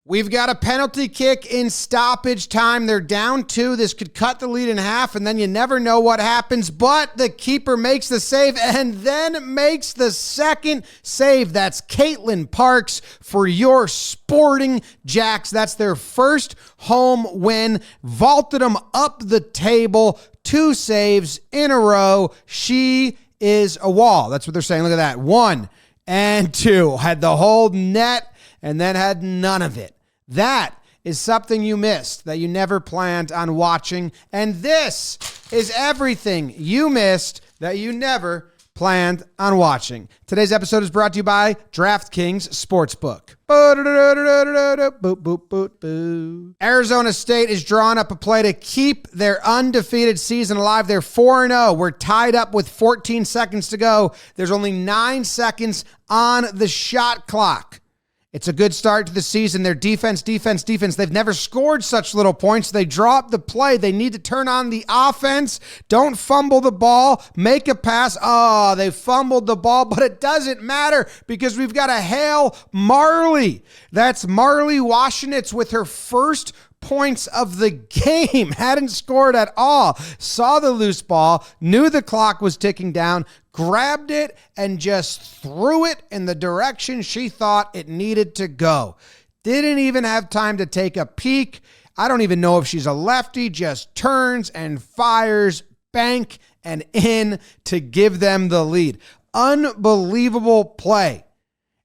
We've got a penalty kick in stoppage time. They're down 2. This could cut the lead in half, and then you never know what happens. But the keeper makes the save and then makes the second save. That's Caitlin Parks for your Sporting Jacks. That's their first home win. Vaulted them up the table. 2 saves in a row. She is a wall. That's what they're saying. Look at that. 1 and 2. Had the whole net and then had none of it. That is something you missed that you never planned on watching. And this is everything you missed that you never planned on watching. Today's episode is brought to you by DraftKings Sportsbook. Arizona State is drawing up a play to keep their undefeated season alive. They're 4-0. We're tied up with 14 seconds to go. There's only 9 seconds on the shot clock. It's a good start to the season. Their defense. They've never scored such little points. They draw up the play. They need to turn on the offense. Don't fumble the ball. Make a pass. Oh, they fumbled the ball, but it doesn't matter because we've got a Hail Marley. That's Marley Washenitz with her first points of the game. Hadn't scored at all. Saw the loose ball, knew the clock was ticking down, grabbed it, and just threw it in the direction she thought it needed to go. Didn't even have time to take a peek. I don't even know if she's a lefty, just turns and fires, bank, and in to give them the lead. Unbelievable play.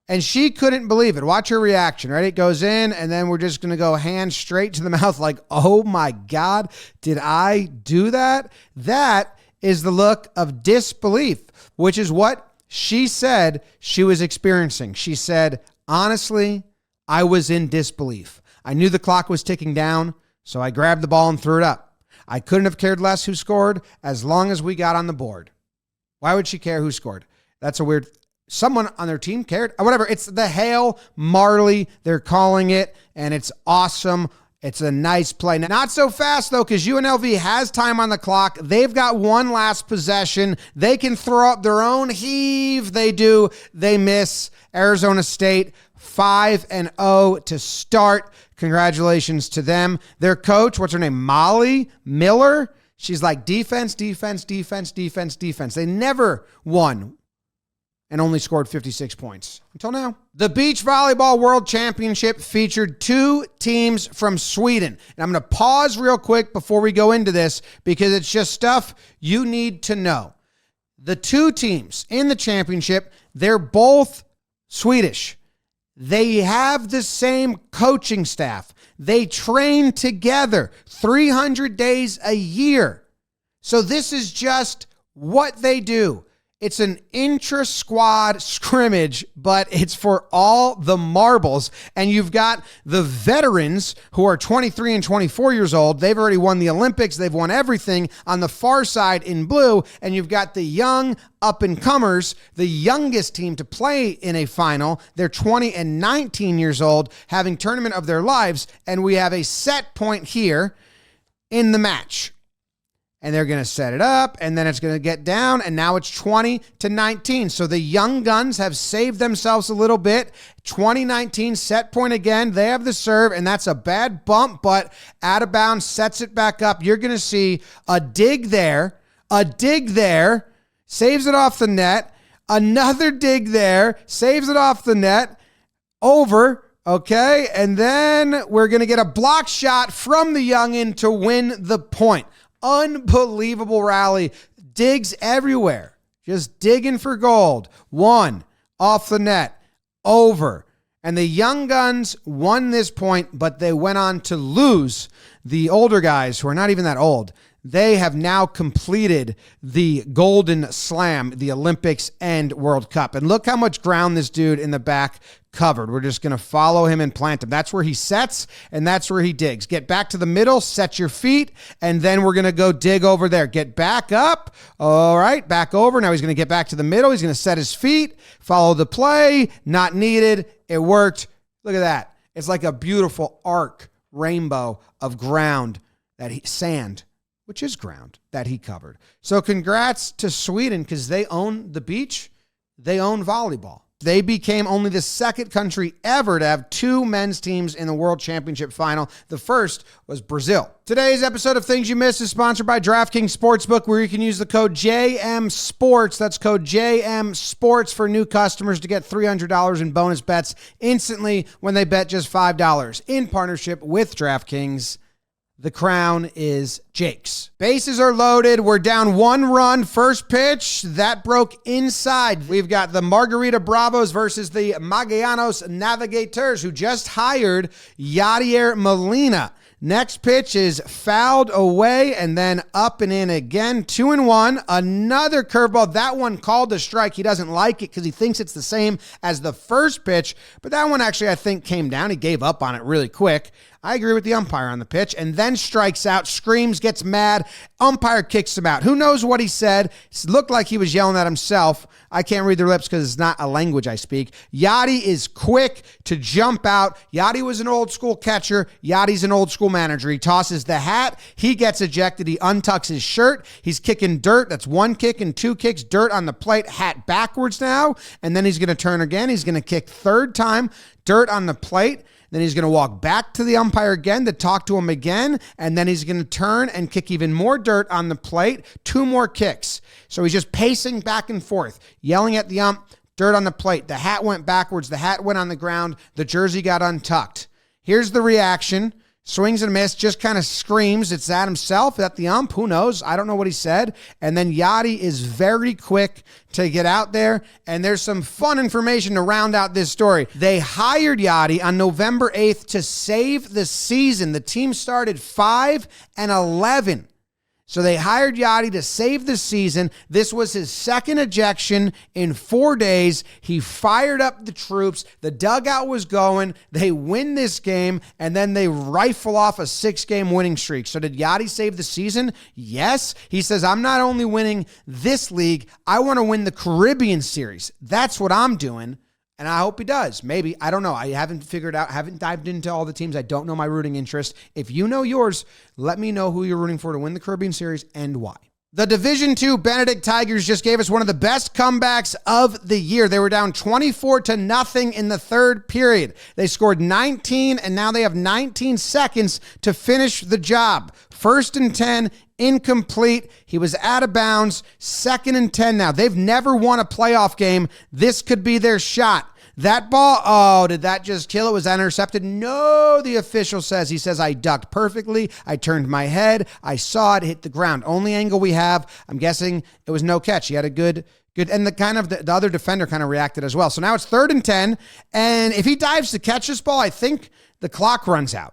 And she couldn't believe it. Watch her reaction, right? It goes in, and then we're just going to go hand straight to the mouth like, oh my God, did I do that? That is the look of disbelief, which is what she said she was experiencing. She said, honestly, I was in disbelief. I knew the clock was ticking down, so I grabbed the ball and threw it up. I couldn't have cared less who scored as long as we got on the board. Why would she care who scored? That's a weird... Someone on their team cared. Whatever. It's the Hail Marley. They're calling it, and it's awesome. It's a nice play. Not so fast, though, because UNLV has time on the clock. They've got one last possession. They can throw up their own heave. They do. They miss. Arizona State 5-0 to start. Congratulations to them. Their coach, what's her name? Molly Miller. She's like defense. They never won and only scored 56 points until now. The Beach Volleyball World Championship featured 2 teams from Sweden. And I'm going to pause real quick before we go into this because it's just stuff you need to know. The 2 teams in the championship, they're both Swedish. They have the same coaching staff. They train together 300 days a year. So this is just what they do. It's an intra-squad scrimmage, but it's for all the marbles. And you've got the veterans who are 23 and 24 years old. They've already won the Olympics. They've won everything on the far side in blue. And you've got the young up-and-comers, the youngest team to play in a final. They're 20 and 19 years old, having tournament of their lives. And we have a set point here in the match. And they're going to set it up, and then it's going to get down, and now it's 20-19. So the young guns have saved themselves a little bit. 2019 set point again. They have the serve, and that's a bad bump, but out of bounds, sets it back up. You're going to see a dig there, saves it off the net, another dig there, saves it off the net, over. Okay, and then we're going to get a block shot from the youngin to win the point. Unbelievable rally. Digs everywhere. Just digging for gold. 1 off the net. Over. And the young guns won this point, but they went on to lose. The older guys, who are not even that old, they have now completed the Golden Slam, the Olympics and World Cup. And look how much ground this dude in the back covered. We're just going to follow him and plant him. That's where he sets, and that's where he digs. Get back to the middle, set your feet, and then we're going to go dig over there. Get back up. All right, back over. Now he's going to get back to the middle. He's going to set his feet, follow the play. Not needed. It worked. Look at that. It's like a beautiful arc rainbow of ground, sand, which is ground, that he covered. So congrats to Sweden because they own the beach. They own volleyball. They became only the second country ever to have two men's teams in the World Championship final. The first was Brazil. Today's episode of Things You Missed is sponsored by DraftKings Sportsbook, where you can use the code JMSports. That's code JMSports for new customers to get $300 in bonus bets instantly when they bet just $5. In partnership with DraftKings, the crown is Jake's. Bases are loaded. We're down 1 run. First pitch, that broke inside. We've got the Margarita Bravos versus the Magallanes Navigators, who just hired Yadier Molina. Next pitch is fouled away and then up and in again. 2-1. Another curveball. That one called a strike. He doesn't like it because he thinks it's the same as the first pitch. But that one actually, I think, came down. He gave up on it really quick. I agree with the umpire on the pitch, and then strikes out, screams, gets mad. Umpire kicks him out. Who knows what he said? It looked like he was yelling at himself. I can't read their lips because it's not a language I speak. Yadi is quick to jump out. Yadi was an old school catcher. Yadi's an old school manager. He tosses the hat. He gets ejected. He untucks his shirt. He's kicking dirt. That's 1 kick and 2 kicks. Dirt on the plate. Hat backwards now. And then he's going to turn again. He's going to kick third time. Dirt on the plate. Then he's going to walk back to the umpire again to talk to him again. And then he's going to turn and kick even more dirt on the plate. 2 more kicks. So he's just pacing back and forth, yelling at the ump, dirt on the plate. The hat went backwards. The hat went on the ground. The jersey got untucked. Here's the reaction. Swings and a miss, just kind of screams. It's at himself, at the ump. Who knows? I don't know what he said. And then Yadi is very quick to get out there. And there's some fun information to round out this story. They hired Yadi on November 8th to save the season. The team started 5-11. So they hired Yadi to save the season. This was his second ejection in 4 days. He fired up the troops. The dugout was going. They win this game, and then they rifle off a 6-game winning streak. So did Yadi save the season? Yes. He says, I'm not only winning this league, I want to win the Caribbean Series. That's what I'm doing. And I hope he does. Maybe. I don't know. I haven't figured out, haven't dived into all the teams. I don't know my rooting interest. If you know yours, let me know who you're rooting for to win the Caribbean Series and why. The Division II Benedict Tigers just gave us one of the best comebacks of the year. They were down 24-0 in the third period. They scored 19, and now they have 19 seconds to finish the job. 1st and 10, incomplete. He was out of bounds. 2nd and 10 now. They've never won a playoff game. This could be their shot. That ball, oh, did that just kill it? Was that intercepted? No, the official says. He says, I ducked perfectly. I turned my head. I saw it hit the ground. Only angle we have. I'm guessing it was no catch. He had a good, and the other defender kind of reacted as well. So now it's 3rd and 10. And if he dives to catch this ball, I think the clock runs out.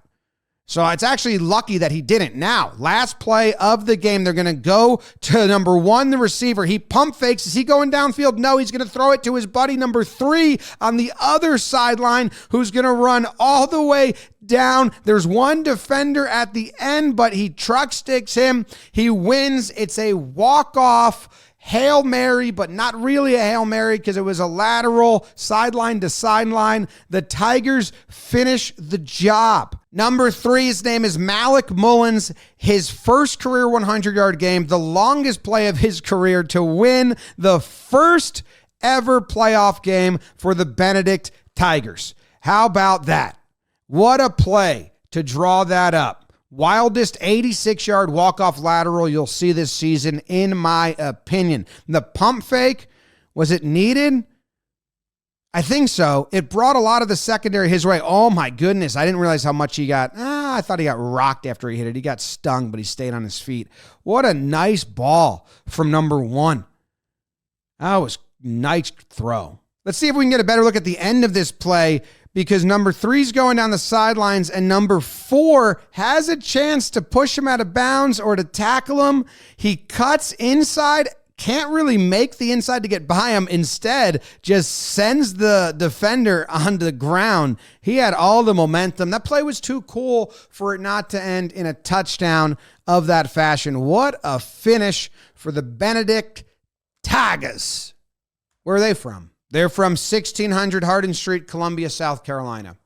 So it's actually lucky that he didn't. Now, last play of the game, they're going to go to number 1, the receiver. He pump fakes. Is he going downfield? No, he's going to throw it to his buddy, number 3, on the other sideline, who's going to run all the way down. There's one defender at the end, but he truck sticks him. He wins. It's a walk-off Hail Mary, but not really a Hail Mary because it was a lateral sideline to sideline. The Tigers finish the job. Number 3, his name is Malik Mullins. His first career 100-yard game, the longest play of his career to win the first ever playoff game for the Benedict Tigers. How about that? What a play to draw that up. Wildest 86-yard walk-off lateral you'll see this season, in my opinion. The pump fake, was it needed? I think so. It brought a lot of the secondary his way. Oh, my goodness. I didn't realize how much he got. I thought he got rocked after he hit it. He got stung, but he stayed on his feet. What a nice ball from number 1. That was a nice throw. Let's see if we can get a better look at the end of this play, because number 3's going down the sidelines and number 4 has a chance to push him out of bounds or to tackle him. He cuts inside, can't really make the inside to get by him. Instead, just sends the defender onto the ground. He had all the momentum. That play was too cool for it not to end in a touchdown of that fashion. What a finish for the Benedict Tigers. Where are they from? They're from 1600 Hardin Street, Columbia, South Carolina.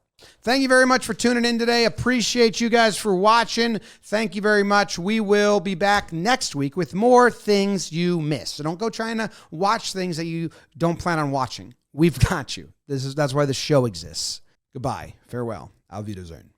Thank you very much for tuning in today. Appreciate you guys for watching. Thank you very much. We will be back next week with more Things You Missed. So don't go trying to watch things that you don't plan on watching. we've got you. That's why the show exists. Goodbye. Farewell. Auf Wiedersehen.